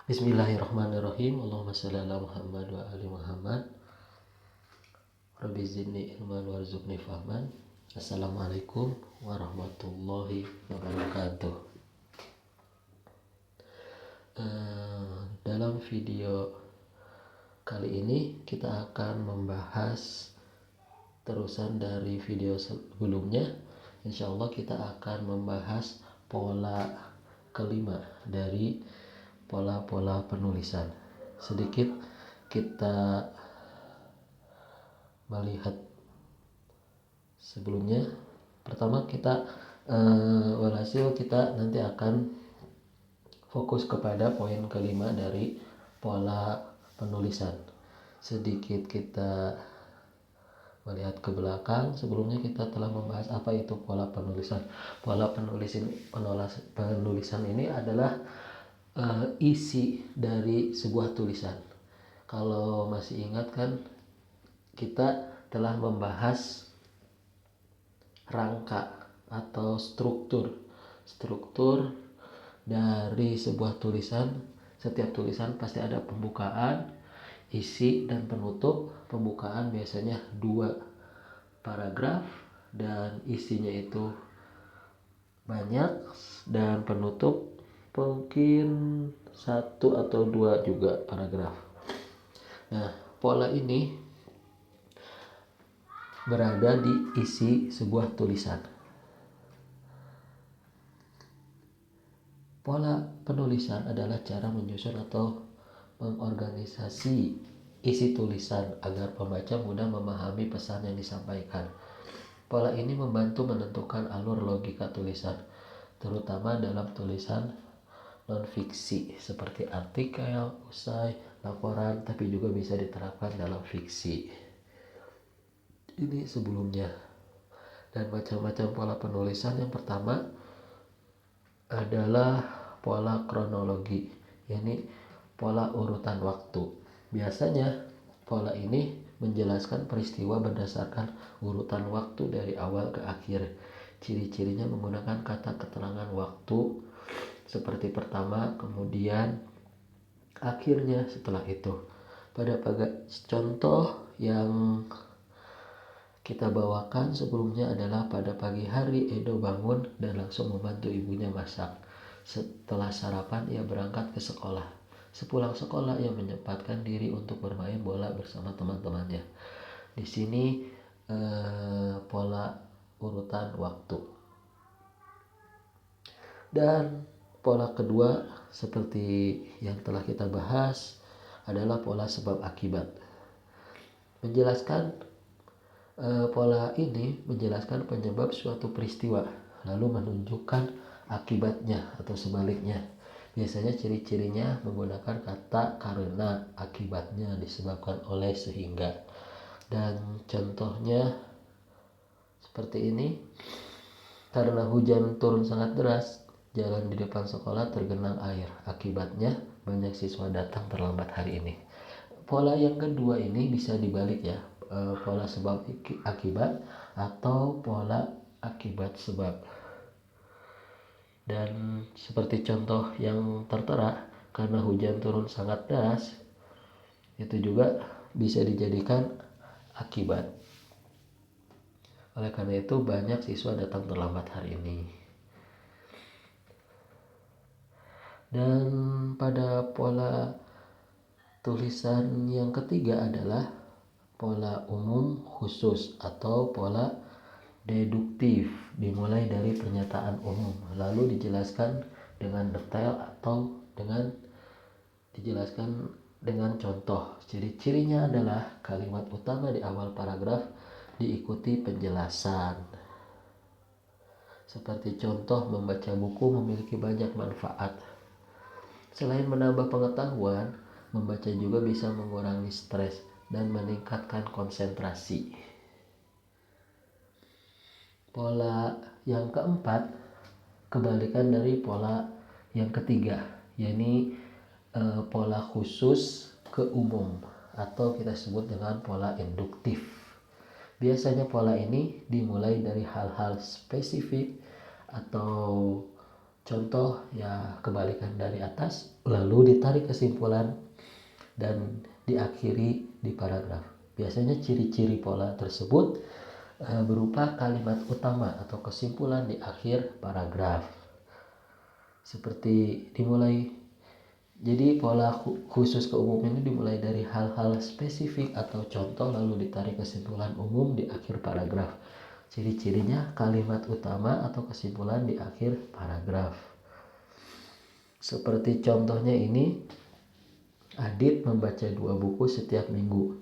Bismillahirrahmanirrahim. Allahumma shalli ala Muhammad wa ali Muhammad. Rabbi zidni ilman warzuqni fahman. Assalamualaikum warahmatullahi wabarakatuh. Dalam video kali ini kita akan membahas terusan dari video sebelumnya. Insya Allah kita akan membahas pola kelima dari pola-pola penulisan. Sedikit kita melihat sebelumnya. Pertama kita walhasil kita nanti akan fokus kepada poin kelima dari pola penulisan. Sedikit kita melihat ke belakang. Sebelumnya kita telah membahas apa itu pola penulisan. Pola penulisan ini adalah isi dari sebuah tulisan. Kalau masih ingat kan, kita telah membahas rangka atau struktur dari sebuah tulisan. Setiap tulisan pasti ada pembukaan, isi, dan penutup. Pembukaan biasanya 2 paragraf dan isinya itu banyak, dan penutup mungkin 1 atau 2 juga paragraf. Nah, pola ini berada di isi sebuah tulisan. Pola penulisan adalah cara menyusun atau mengorganisasi isi tulisan agar pembaca mudah memahami pesan yang disampaikan. Pola ini membantu menentukan alur logika tulisan, terutama dalam tulisan non-fiksi seperti artikel, usai, laporan, tapi juga bisa diterapkan dalam fiksi. Ini sebelumnya. Dan macam-macam pola penulisan. Yang pertama adalah pola kronologi, yakni pola urutan waktu. Biasanya pola ini menjelaskan peristiwa berdasarkan urutan waktu dari awal ke akhir. Ciri-cirinya menggunakan kata keterangan waktu seperti pertama, kemudian, akhirnya setelah itu. Pada contoh yang kita bawakan sebelumnya adalah pada pagi hari Edo bangun dan langsung membantu ibunya masak. Setelah sarapan ia berangkat ke sekolah. Sepulang sekolah ia menyempatkan diri untuk bermain bola bersama teman-temannya. Di sini pola urutan waktu. Dan pola kedua seperti yang telah kita bahas adalah pola sebab akibat. Pola ini menjelaskan penyebab suatu peristiwa, lalu menunjukkan akibatnya atau sebaliknya. Biasanya ciri-cirinya menggunakan kata karena, akibatnya, disebabkan oleh, sehingga. Dan contohnya seperti ini. Karena hujan turun sangat deras, jalan di depan sekolah tergenang air. Akibatnya banyak siswa datang terlambat hari ini. Pola yang kedua ini bisa dibalik ya. Pola sebab akibat atau pola akibat sebab. Dan seperti contoh yang tertera, karena hujan turun sangat deras, itu juga bisa dijadikan akibat. Oleh karena itu banyak siswa datang terlambat hari ini. Dan pada pola tulisan yang ketiga adalah pola umum khusus atau pola deduktif. Dimulai dari pernyataan umum lalu dijelaskan dengan detail atau dijelaskan dengan contoh. Ciri-cirinya adalah kalimat utama di awal paragraf diikuti penjelasan. Seperti contoh, membaca buku memiliki banyak manfaat. Selain menambah pengetahuan, membaca juga bisa mengurangi stres dan meningkatkan konsentrasi. Pola yang keempat kebalikan dari pola yang ketiga, yakni pola khusus ke umum atau kita sebut dengan pola induktif. Biasanya pola ini dimulai dari hal-hal spesifik atau Contoh ya kebalikan dari atas, lalu ditarik kesimpulan dan diakhiri di paragraf. Biasanya ciri-ciri pola tersebut berupa kalimat utama atau kesimpulan di akhir paragraf. Seperti dimulai, jadi pola khusus ke umum ini dimulai dari hal-hal spesifik atau contoh lalu ditarik kesimpulan umum di akhir paragraf. Ciri-cirinya kalimat utama atau kesimpulan di akhir paragraf. Seperti contohnya ini, Adit membaca 2 buku setiap minggu.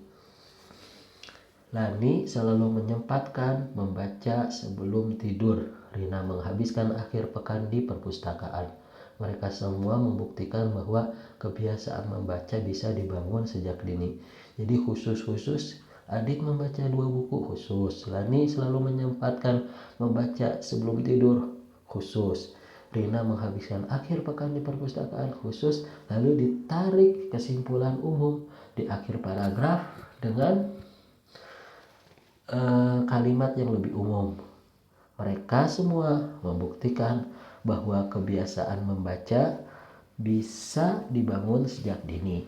Lani selalu menyempatkan membaca sebelum tidur. Rina menghabiskan akhir pekan di perpustakaan. Mereka semua membuktikan bahwa kebiasaan membaca bisa dibangun sejak dini. Jadi khusus Adit membaca 2 buku khusus. Lani selalu menyempatkan membaca sebelum tidur khusus. Rina menghabiskan akhir pekan di perpustakaan khusus. Lalu ditarik kesimpulan umum di akhir paragraf dengan kalimat yang lebih umum. Mereka semua membuktikan bahwa kebiasaan membaca bisa dibangun sejak dini.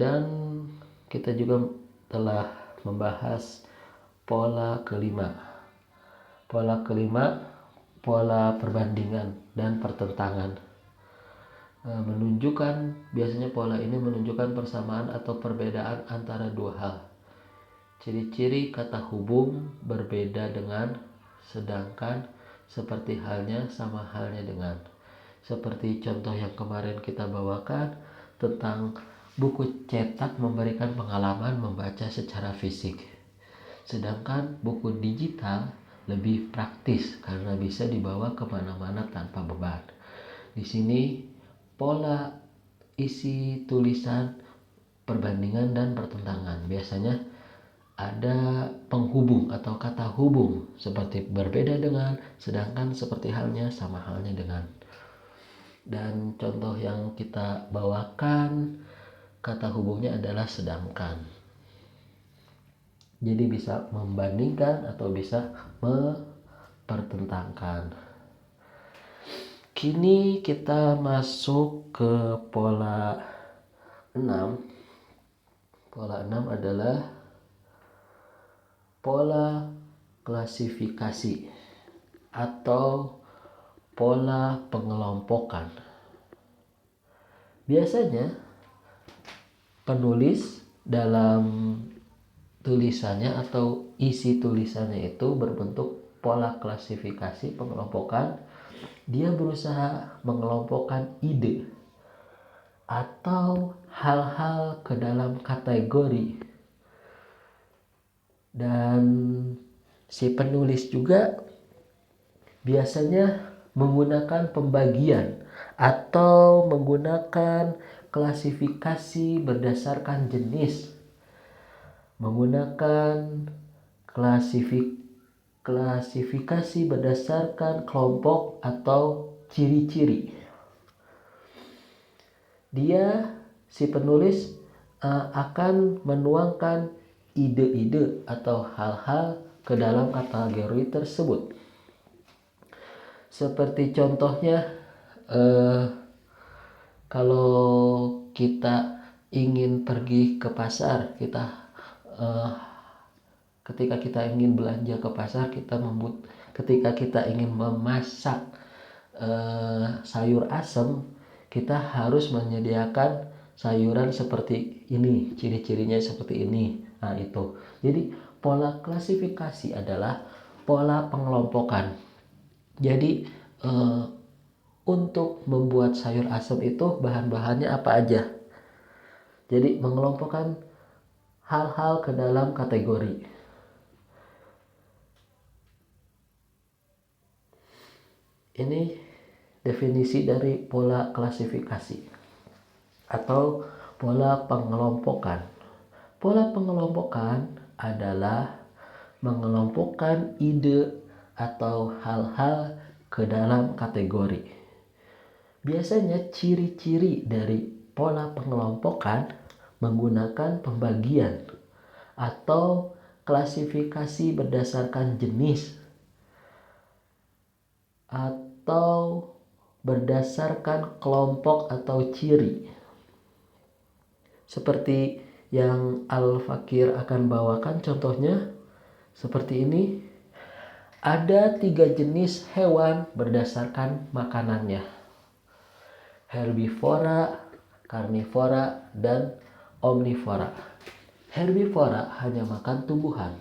Dan kita juga telah membahas pola kelima. Pola kelima, pola perbandingan dan pertentangan. Biasanya pola ini menunjukkan persamaan atau perbedaan antara dua hal. Ciri-ciri kata hubung berbeda dengan, sedangkan, seperti halnya, sama halnya dengan. Seperti contoh yang kemarin kita bawakan tentang buku cetak memberikan pengalaman membaca secara fisik. Sedangkan buku digital lebih praktis karena bisa dibawa kemana-mana tanpa beban. Di sini pola isi tulisan perbandingan dan pertentangan. Biasanya ada penghubung atau kata hubung seperti berbeda dengan, sedangkan, seperti halnya, sama halnya dengan. Dan contoh yang kita bawakan kata hubungnya adalah sedangkan. Jadi bisa membandingkan atau bisa mempertentangkan. Kini kita masuk ke pola 6. Pola 6 adalah pola klasifikasi atau pola pengelompokan. Biasanya penulis dalam tulisannya atau isi tulisannya itu berbentuk pola klasifikasi pengelompokan. Dia berusaha mengelompokkan ide atau hal-hal ke dalam kategori. Dan si penulis juga biasanya menggunakan pembagian atau menggunakan klasifikasi berdasarkan jenis, menggunakan klasifikasi berdasarkan kelompok atau ciri-ciri. Si penulis akan menuangkan ide-ide atau hal-hal ke dalam kategori tersebut. Seperti contohnya, kalau kita ingin pergi ke pasar, ketika kita ingin belanja ke pasar, ketika kita ingin memasak sayur asem, kita harus menyediakan sayuran seperti ini, ciri-cirinya seperti ini. Nah, itu. Jadi pola klasifikasi adalah pola pengelompokan. Jadi untuk membuat sayur asem itu bahan-bahannya apa aja. Jadi mengelompokkan hal-hal ke dalam kategori. Ini definisi dari pola klasifikasi atau pola pengelompokan. Pola pengelompokan adalah mengelompokkan ide atau hal-hal ke dalam kategori. Biasanya ciri-ciri dari pola pengelompokan menggunakan pembagian atau klasifikasi berdasarkan jenis atau berdasarkan kelompok atau ciri. Seperti yang Al-Fakir akan bawakan contohnya seperti ini. Ada 3 jenis hewan berdasarkan makanannya: herbivora, karnivora, dan omnivora. Herbivora hanya makan tumbuhan,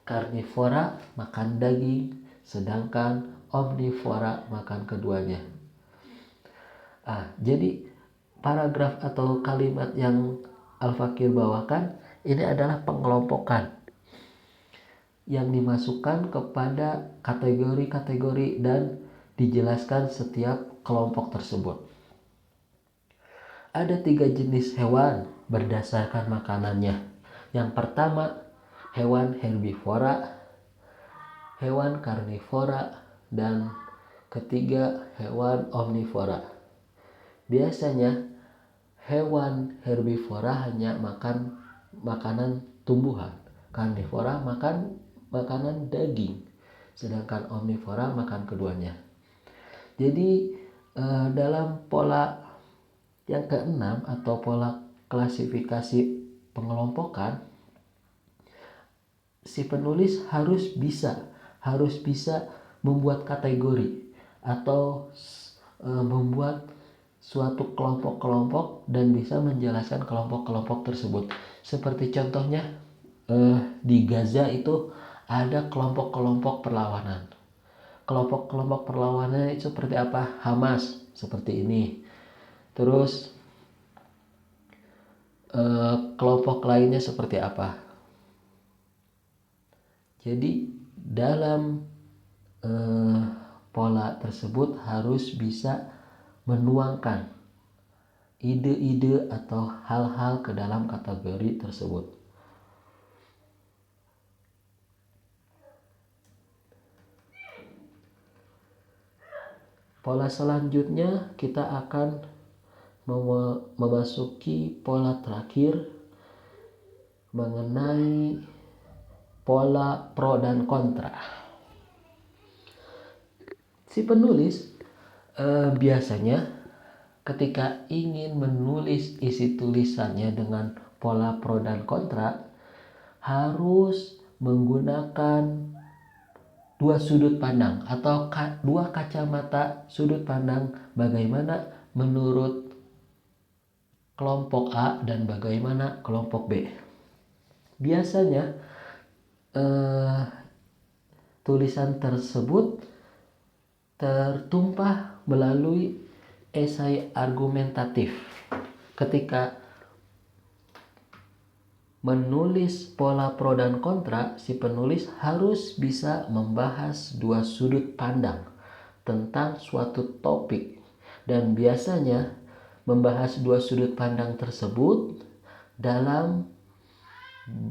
karnivora makan daging, sedangkan omnivora makan keduanya. Jadi paragraf atau kalimat yang Al-Fakir bawakan ini adalah pengelompokan yang dimasukkan kepada kategori-kategori dan dijelaskan setiap kelompok tersebut. Ada 3 jenis hewan berdasarkan makanannya. Yang pertama, hewan herbivora, hewan karnivora, dan ketiga, hewan omnivora. Biasanya hewan herbivora hanya makan makanan tumbuhan, karnivora makan makanan daging, sedangkan omnivora makan keduanya. Jadi dalam pola yang keenam atau pola klasifikasi pengelompokan, si penulis harus bisa membuat kategori atau membuat suatu kelompok-kelompok dan bisa menjelaskan kelompok-kelompok tersebut. Seperti contohnya di Gaza itu ada kelompok-kelompok perlawanan. Kelompok-kelompok perlawanan itu seperti apa? Hamas seperti ini. Terus kelompok lainnya seperti apa? Jadi dalam pola tersebut harus bisa menuangkan ide-ide atau hal-hal ke dalam kategori tersebut. Pola selanjutnya kita akan memasuki pola terakhir mengenai pola pro dan kontra. Si penulis biasanya ketika ingin menulis isi tulisannya dengan pola pro dan kontra harus menggunakan 2 sudut pandang atau 2 kacamata sudut pandang, bagaimana menurut kelompok A dan bagaimana kelompok B. Biasanya tulisan tersebut tertumpah melalui esai argumentatif. Ketika menulis pola pro dan kontra, si penulis harus bisa membahas 2 sudut pandang tentang suatu topik, dan biasanya membahas 2 sudut pandang tersebut dalam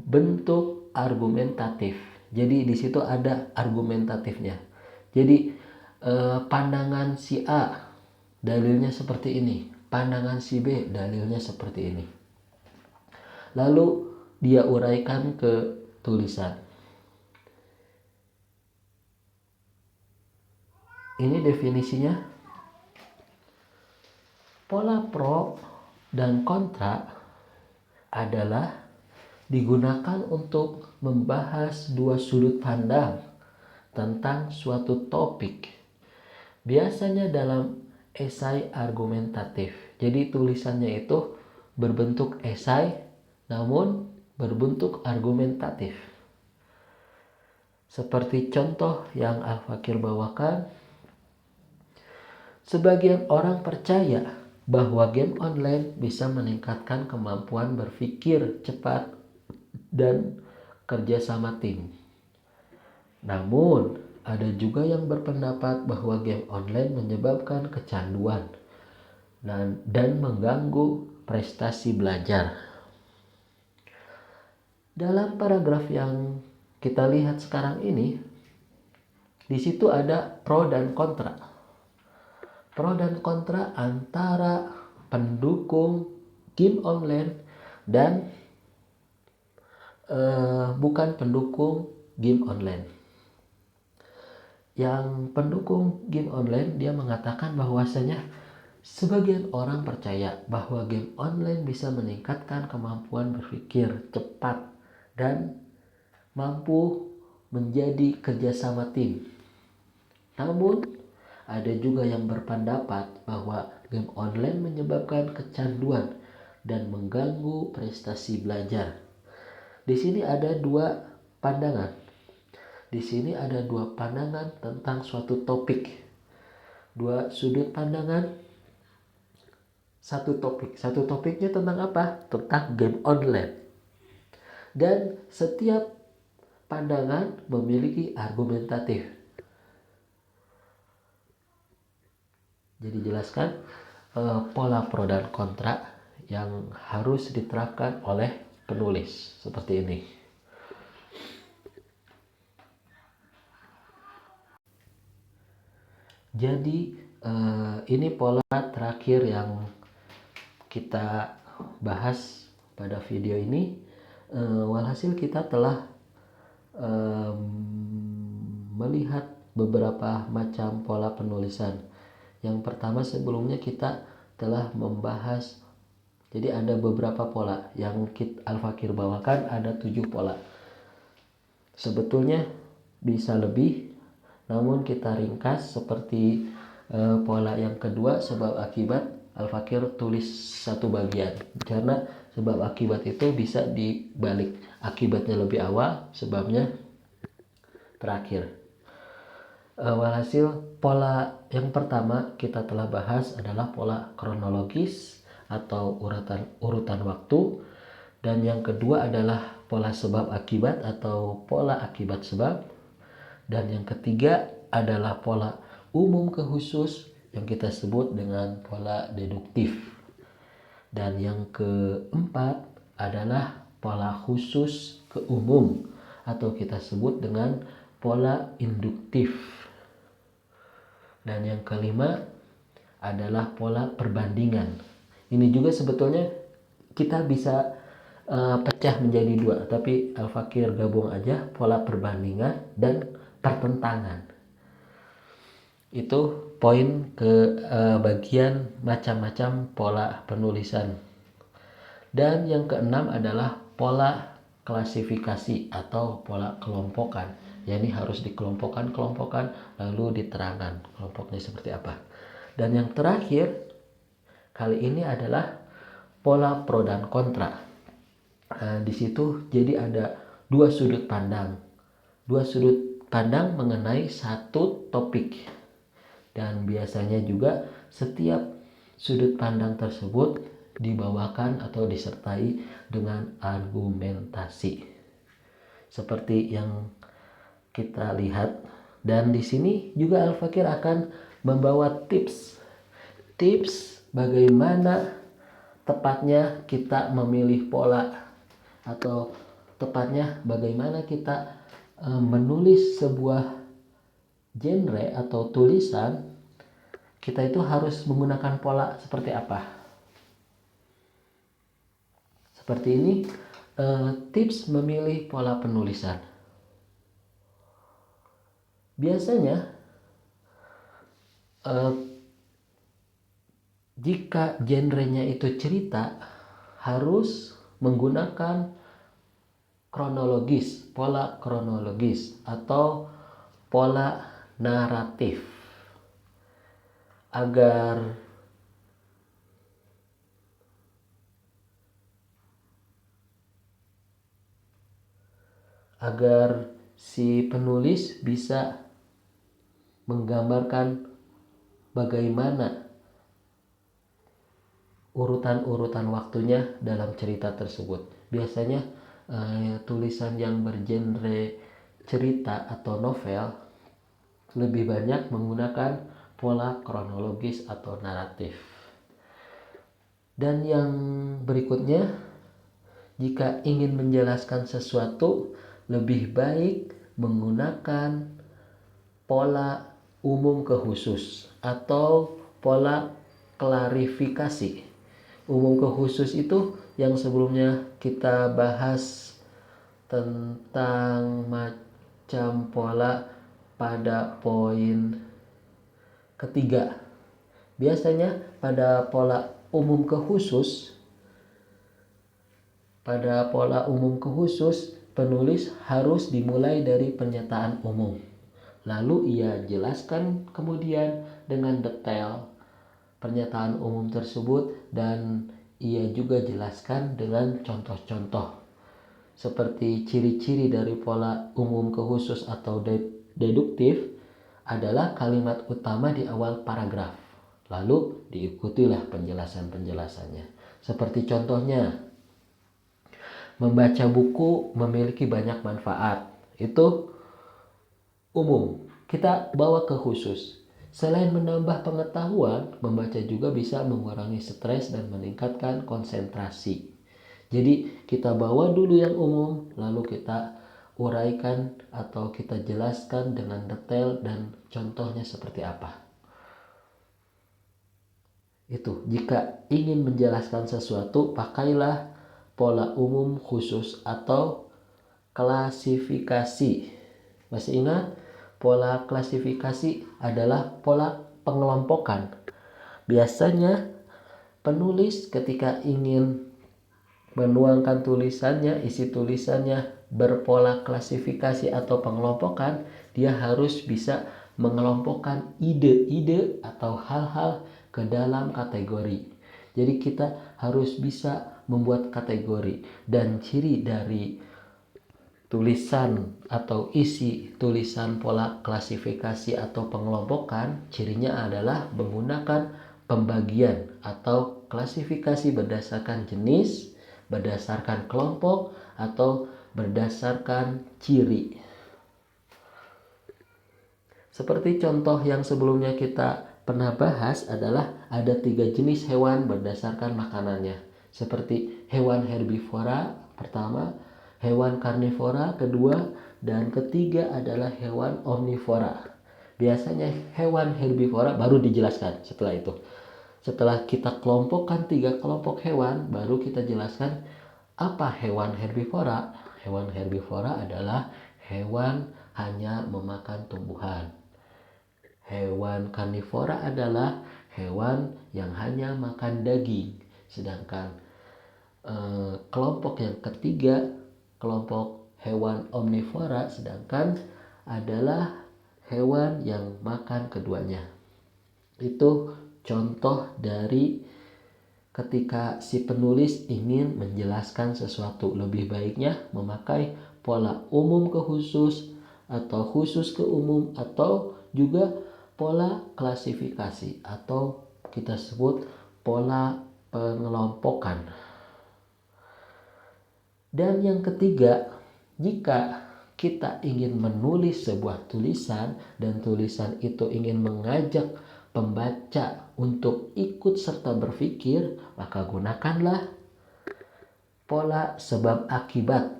bentuk argumentatif. Jadi di situ ada argumentatifnya. Jadi pandangan si A dalilnya seperti ini, pandangan si B dalilnya seperti ini. Lalu dia uraikan ke tulisan. Ini definisinya. Pola pro dan kontra adalah digunakan untuk membahas 2 sudut pandang tentang suatu topik. Biasanya dalam esai argumentatif. Jadi tulisannya itu berbentuk esai namun berbentuk argumentatif. Seperti contoh yang Al-Fakir bawakan, sebagian orang percaya bahwa game online bisa meningkatkan kemampuan berpikir cepat dan kerjasama tim. Namun, ada juga yang berpendapat bahwa game online menyebabkan kecanduan dan mengganggu prestasi belajar. Dalam paragraf yang kita lihat sekarang ini, di situ ada pro dan kontra. Pro dan kontra antara pendukung game online dan bukan pendukung game online. Yang pendukung game online dia mengatakan bahwasanya sebagian orang percaya bahwa game online bisa meningkatkan kemampuan berpikir cepat dan mampu menjadi kerjasama tim. Namun, ada juga yang berpendapat bahwa game online menyebabkan kecanduan dan mengganggu prestasi belajar. Di sini ada dua pandangan. Di sini ada dua pandangan tentang suatu topik. Dua sudut pandangan, satu topik. Satu topiknya tentang apa? Tentang game online. Dan setiap pandangan memiliki argumentatif. Jadi jelaskan pola pro dan kontra yang harus diterapkan oleh penulis seperti ini. Jadi ini pola terakhir yang kita bahas pada video ini. Walhasil kita telah melihat beberapa macam pola penulisan. Yang pertama, sebelumnya kita telah membahas, jadi ada beberapa pola yang Al-Fakir bawakan, ada 7 pola. Sebetulnya bisa lebih, namun kita ringkas seperti pola yang kedua, sebab akibat. Al-Fakir tulis satu bagian karena sebab akibat itu bisa dibalik, akibatnya lebih awal, sebabnya terakhir. Walhasil pola yang pertama kita telah bahas adalah pola kronologis atau urutan waktu, dan yang kedua adalah pola sebab akibat atau pola akibat sebab, dan yang ketiga adalah pola umum ke khusus yang kita sebut dengan pola deduktif, dan yang keempat adalah pola khusus ke umum atau kita sebut dengan pola induktif. Dan yang kelima adalah pola perbandingan. Ini juga sebetulnya kita bisa pecah menjadi dua, tapi Al-Fakir gabung aja pola perbandingan dan pertentangan. Itu poin ke bagian macam-macam pola penulisan. Dan yang keenam adalah pola klasifikasi atau pola kelompokan. Ya, ini harus dikelompokkan lalu diterangkan kelompoknya seperti apa. Dan yang terakhir kali ini adalah pola pro dan kontra. Di situ jadi ada dua sudut pandang mengenai satu topik, dan biasanya juga setiap sudut pandang tersebut dibawakan atau disertai dengan argumentasi seperti yang kita lihat. Dan di sini juga Al-Fakir akan membawa tips bagaimana tepatnya kita memilih pola, atau tepatnya bagaimana kita menulis sebuah genre atau tulisan. Kita itu harus menggunakan pola seperti apa. Seperti ini tips memilih pola penulisan. Biasanya jika genrenya itu cerita, harus menggunakan pola kronologis atau pola naratif agar si penulis bisa menggambarkan bagaimana urutan waktunya dalam cerita tersebut. Biasanya tulisan yang bergenre cerita atau novel lebih banyak menggunakan pola kronologis atau naratif. Dan yang berikutnya, jika ingin menjelaskan sesuatu, lebih baik menggunakan pola umum ke khusus atau pola klarifikasi. Umum ke khusus itu yang sebelumnya kita bahas tentang macam pola pada poin ketiga. Biasanya pada pola umum ke khusus, penulis harus dimulai dari pernyataan umum. Lalu ia jelaskan kemudian dengan detail pernyataan umum tersebut, dan ia juga jelaskan dengan contoh-contoh seperti ciri-ciri dari pola umum ke khusus atau deduktif adalah kalimat utama di awal paragraf, lalu diikutilah penjelasan-penjelasannya. Seperti contohnya, membaca buku memiliki banyak manfaat, itu umum. Kita bawa ke khusus. Selain menambah pengetahuan, membaca juga bisa mengurangi stres dan meningkatkan konsentrasi. Jadi kita bawa dulu yang umum, lalu kita uraikan atau kita jelaskan dengan detail dan contohnya seperti apa. Itu, jika ingin menjelaskan sesuatu, pakailah pola umum khusus atau klasifikasi. Masih ingat? Pola klasifikasi adalah pola pengelompokan. Biasanya penulis ketika ingin menuangkan tulisannya, isi tulisannya berpola klasifikasi atau pengelompokan, dia harus bisa mengelompokkan ide-ide atau hal-hal ke dalam kategori. Jadi kita harus bisa membuat kategori, dan ciri dari tulisan atau isi tulisan pola klasifikasi atau pengelompokan, cirinya adalah menggunakan pembagian atau klasifikasi berdasarkan jenis, berdasarkan kelompok, atau berdasarkan ciri. Seperti contoh yang sebelumnya kita pernah bahas adalah ada 3 jenis hewan berdasarkan makanannya. Seperti hewan herbivora pertama, hewan karnivora kedua, dan ketiga adalah hewan omnivora. Biasanya hewan herbivora baru dijelaskan setelah itu. Setelah kita kelompokkan 3 kelompok hewan, baru kita jelaskan apa hewan herbivora. Hewan herbivora adalah hewan hanya memakan tumbuhan. Hewan karnivora adalah hewan yang hanya makan daging. Sedangkan kelompok yang ketiga, kelompok hewan omnivora, sedangkan adalah hewan yang makan keduanya. Itu contoh dari ketika si penulis ingin menjelaskan sesuatu. Lebih baiknya memakai pola umum ke khusus atau khusus ke umum, atau juga pola klasifikasi atau kita sebut pola pengelompokan. Dan yang ketiga, jika kita ingin menulis sebuah tulisan dan tulisan itu ingin mengajak pembaca untuk ikut serta berpikir, maka gunakanlah pola sebab akibat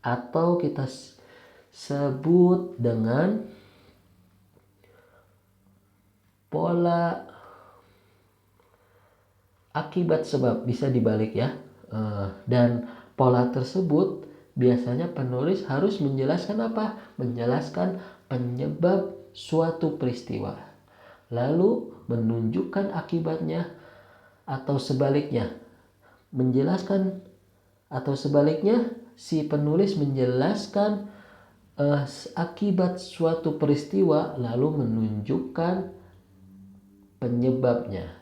atau kita sebut dengan pola akibat sebab, bisa dibalik ya. Dan pola tersebut biasanya penulis harus menjelaskan apa? Menjelaskan penyebab suatu peristiwa, lalu menunjukkan akibatnya, atau sebaliknya menjelaskan, atau sebaliknya si penulis menjelaskan akibat suatu peristiwa lalu menunjukkan penyebabnya.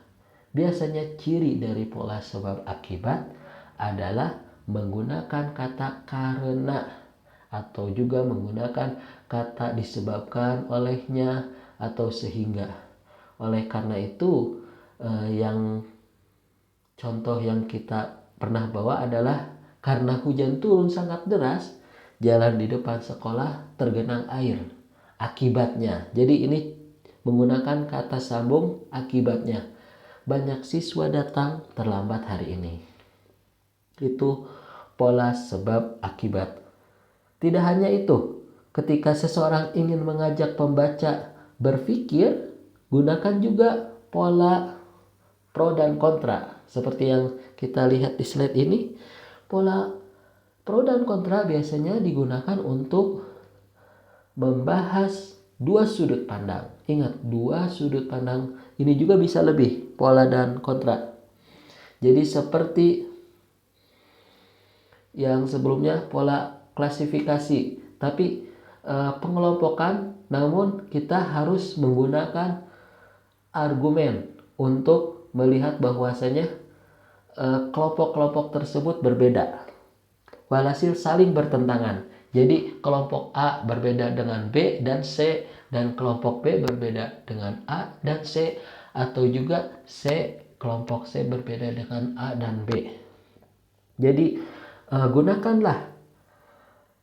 Biasanya ciri dari pola sebab akibat adalah menggunakan kata karena, atau juga menggunakan kata disebabkan olehnya atau sehingga. Oleh karena itu, yang contoh yang kita pernah bawa adalah karena hujan turun sangat deras, jalan di depan sekolah tergenang air. Akibatnya. Jadi ini menggunakan kata sambung akibatnya. Banyak siswa datang terlambat hari ini. Itu pola sebab akibat. Tidak hanya itu, ketika seseorang ingin mengajak pembaca berpikir, gunakan juga pola pro dan kontra. Seperti yang kita lihat di slide ini, pola pro dan kontra biasanya digunakan untuk membahas dua sudut pandang. Ingat, dua sudut pandang ini juga bisa lebih, pola dan kontra. Jadi seperti yang sebelumnya pola klasifikasi, tapi pengelompokan, namun kita harus menggunakan argumen untuk melihat bahwasanya kelompok-kelompok tersebut berbeda, walhasil saling bertentangan. Jadi kelompok A berbeda dengan B dan C, dan kelompok B berbeda dengan A dan C, atau juga kelompok C berbeda dengan A dan B. Jadi gunakanlah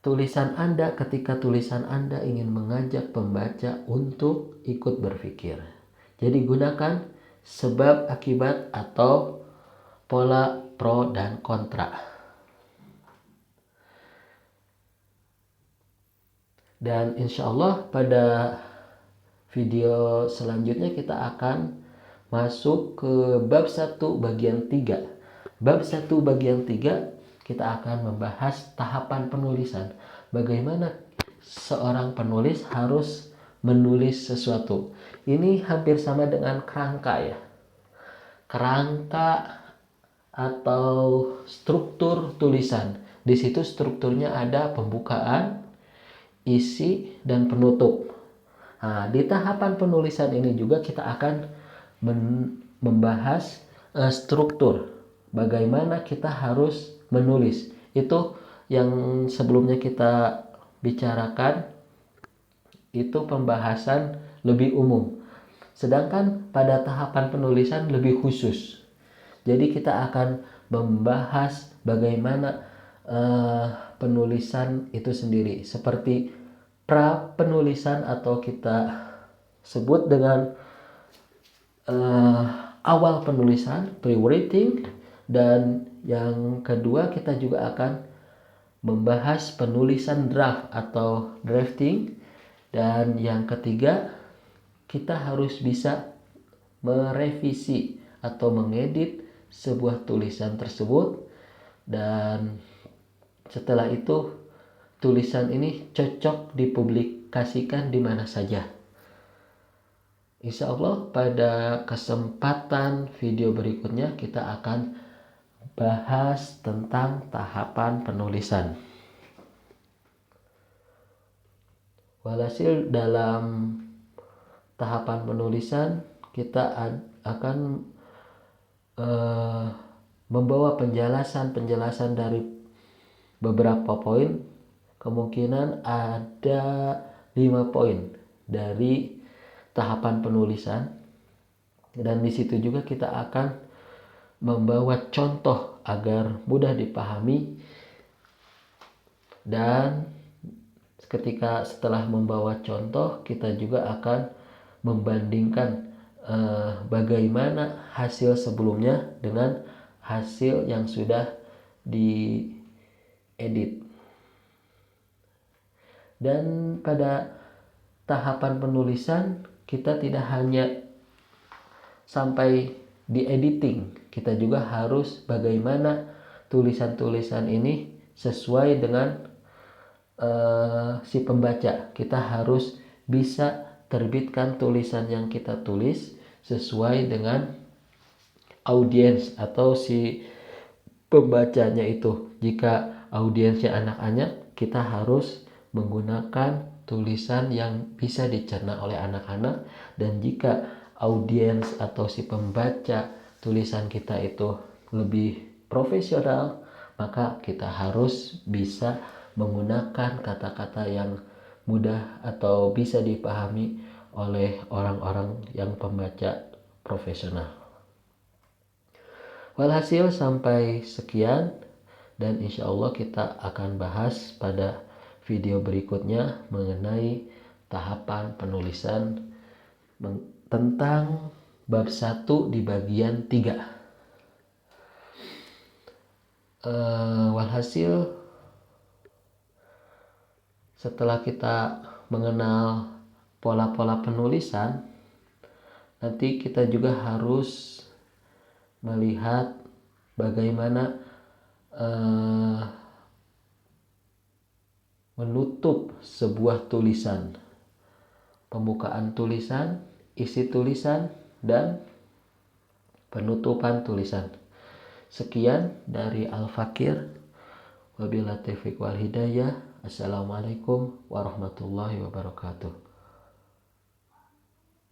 tulisan Anda ketika tulisan Anda ingin mengajak pembaca untuk ikut berpikir. Jadi gunakan sebab akibat atau pola pro dan kontra. Dan insya Allah pada video selanjutnya kita akan masuk ke bab 1 bagian 3. Bab 1 bagian 3 kita akan membahas tahapan penulisan. Bagaimana seorang penulis harus menulis sesuatu. Ini hampir sama dengan kerangka ya. Kerangka atau struktur tulisan. Di situ strukturnya ada pembukaan, isi, dan penutup. Nah, di tahapan penulisan ini juga kita akan membahas struktur. Bagaimana kita harus menulis. Itu yang sebelumnya kita bicarakan, itu pembahasan lebih umum. Sedangkan pada tahapan penulisan lebih khusus. Jadi kita akan membahas bagaimana penulisan itu sendiri, seperti pra penulisan atau kita sebut dengan awal penulisan, pre-writing, dan yang kedua kita juga akan membahas penulisan draft atau drafting, dan yang ketiga kita harus bisa merevisi atau mengedit sebuah tulisan tersebut, dan setelah itu tulisan ini cocok dipublikasikan di mana saja. Insya Allah pada kesempatan video berikutnya kita akan bahas tentang tahapan penulisan. Walhasil dalam tahapan penulisan kita akan membawa penjelasan dari beberapa poin. Kemungkinan ada 5 poin dari tahapan penulisan, dan di situ juga kita akan membawa contoh agar mudah dipahami, dan ketika setelah membawa contoh kita juga akan membandingkan bagaimana hasil sebelumnya dengan hasil yang sudah diedit. Dan pada tahapan penulisan kita tidak hanya sampai di editing, kita juga harus bagaimana tulisan-tulisan ini sesuai dengan si pembaca. Kita harus bisa terbitkan tulisan yang kita tulis sesuai dengan audiens atau si pembacanya itu. Jika audiensnya anak-anak, kita harus menggunakan tulisan yang bisa dicerna oleh anak-anak, dan jika audiens atau si pembaca tulisan kita itu lebih profesional, maka kita harus bisa menggunakan kata-kata yang mudah atau bisa dipahami oleh orang-orang yang pembaca profesional. Walhasil sampai sekian, dan insya Allah kita akan bahas pada video berikutnya mengenai tahapan penulisan tentang bab 1 di bagian 3. Walhasil setelah kita mengenal pola-pola penulisan, nanti kita juga harus melihat bagaimana menutup sebuah tulisan, pembukaan tulisan, isi tulisan, dan penutupan tulisan. Sekian dari Al-Fakir. Wabillahi taufiq wal hidayah. Assalamualaikum warahmatullahi wabarakatuh.